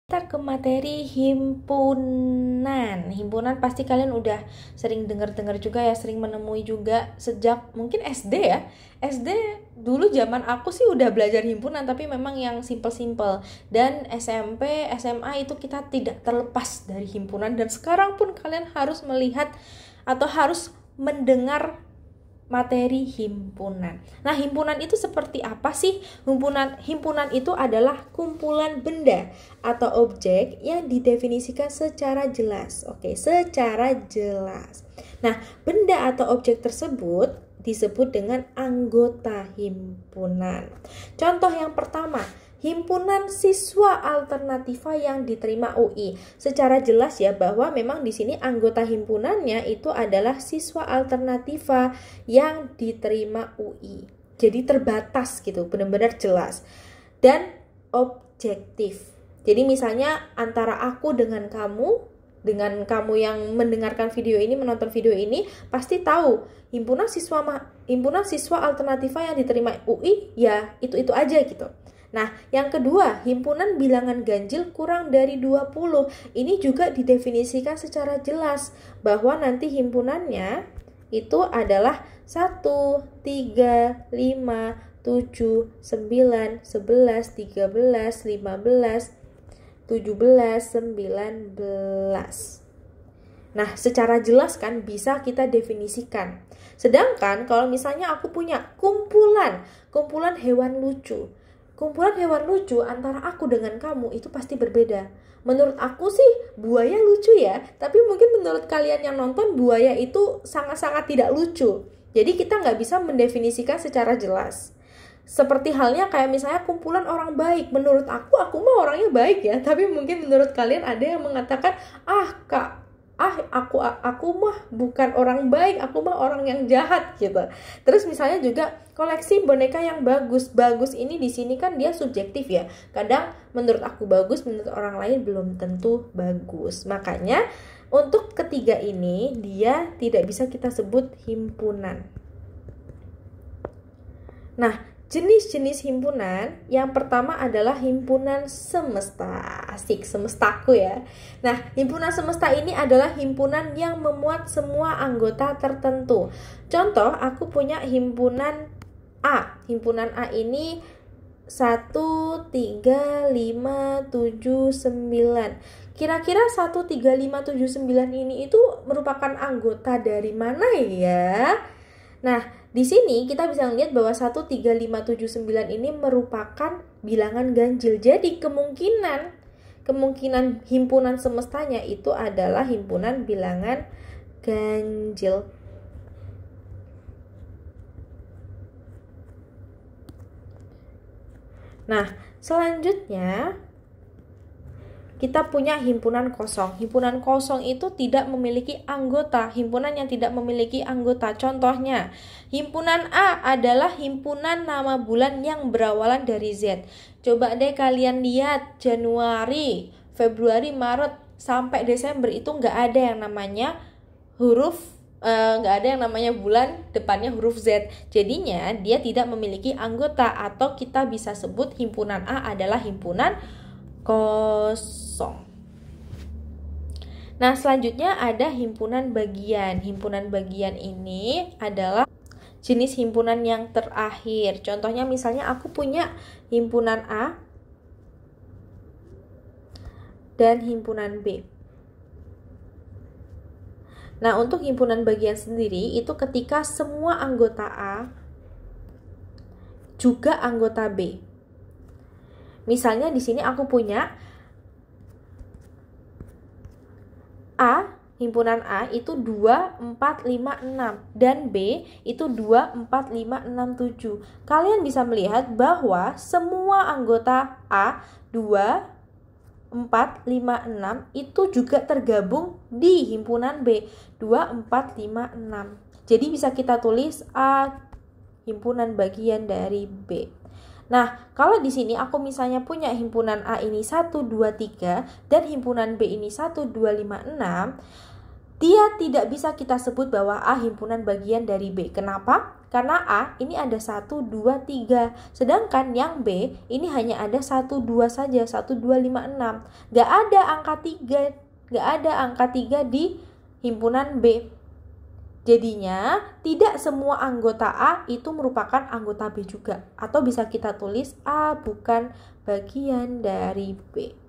Kita ke materi himpunan. Himpunan pasti kalian udah sering dengar-dengar juga ya, sering menemui juga sejak mungkin SD ya. SD dulu zaman aku sih udah belajar himpunan, tapi memang yang simple-simple. Dan SMP, SMA itu kita tidak terlepas dari himpunan, dan sekarang pun kalian harus melihat atau harus mendengar materi himpunan. Nah, himpunan itu seperti apa sih? Himpunan itu adalah kumpulan benda atau objek yang didefinisikan secara jelas. Oke, secara jelas. Nah, benda atau objek tersebut disebut dengan anggota himpunan. Contoh yang pertama, Himpunan Siswa Alternativa yang diterima UI. Secara jelas ya bahwa memang di sini anggota himpunannya itu adalah siswa alternativa yang diterima UI. Jadi terbatas gitu, benar-benar jelas dan objektif. Jadi misalnya antara aku dengan kamu yang mendengarkan video ini, menonton video ini, pasti tahu himpunan siswa alternativa yang diterima UI ya itu aja gitu. Nah, yang kedua, himpunan bilangan ganjil kurang dari 20. Ini juga didefinisikan secara jelas bahwa nanti himpunannya itu adalah 1, 3, 5, 7, 9, 11, 13, 15, 17, 19. Nah, secara jelas kan bisa kita definisikan. Sedangkan kalau misalnya aku punya kumpulan hewan lucu. Kumpulan hewan lucu antara aku dengan kamu itu pasti berbeda. Menurut aku sih buaya lucu ya, tapi mungkin menurut kalian yang nonton buaya itu sangat-sangat tidak lucu. Jadi kita nggak bisa mendefinisikan secara jelas. Seperti halnya kayak misalnya kumpulan orang baik. Menurut aku mah orangnya baik ya, tapi mungkin menurut kalian ada yang mengatakan, aku mah bukan orang baik, aku mah orang yang jahat gitu. Terus misalnya juga koleksi boneka yang bagus ini di sini kan dia subjektif ya. Kadang menurut aku bagus, menurut orang lain belum tentu bagus. Makanya untuk ketiga ini dia tidak bisa kita sebut himpunan. Nah, jenis-jenis himpunan yang pertama adalah himpunan semesta. Asik, semestaku ya. Nah, himpunan semesta ini adalah himpunan yang memuat semua anggota tertentu. Contoh, aku punya himpunan A. Himpunan A ini 1, 3, 5, 7, 9. Kira-kira 1, 3, 5, 7, 9 ini itu merupakan anggota dari mana ya? Nah, di sini kita bisa lihat bahwa 1, 3, 5, 7, 9 ini merupakan bilangan ganjil. Jadi kemungkinan himpunan semestanya itu adalah himpunan bilangan ganjil. Nah, selanjutnya kita punya himpunan kosong. Himpunan kosong itu tidak memiliki anggota. Himpunan yang tidak memiliki anggota. Contohnya, himpunan A adalah himpunan nama bulan yang berawalan dari Z. Coba deh kalian lihat Januari, Februari, Maret sampai Desember itu nggak ada yang namanya nggak ada yang namanya bulan depannya huruf Z. Jadinya dia tidak memiliki anggota, atau kita bisa sebut himpunan A adalah himpunan kosong. Nah, selanjutnya ada himpunan bagian. Himpunan bagian ini adalah jenis himpunan yang terakhir. Contohnya misalnya aku punya himpunan A dan himpunan B. Nah, untuk himpunan bagian sendiri itu ketika semua anggota A juga anggota B. Misalnya di sini aku punya A, himpunan A itu 2, 4, 5, 6 dan B itu 2, 4, 5, 6, 7. Kalian bisa melihat bahwa semua anggota A 2, 4, 5, 6 itu juga tergabung di himpunan B 2, 4, 5, 6. Jadi bisa kita tulis A himpunan bagian dari B. Nah, kalau di sini aku misalnya punya himpunan A ini 1, 2, 3 dan himpunan B ini 1, 2, 5, 6, dia tidak bisa kita sebut bahwa A himpunan bagian dari B. Kenapa? Karena A ini ada 1, 2, 3. Sedangkan yang B ini hanya ada 1, 2 saja. 1, 2, 5, 6. Gak ada angka 3. Gak ada angka 3 di himpunan B. Jadinya tidak semua anggota A itu merupakan anggota B juga. Atau bisa kita tulis A bukan bagian dari B.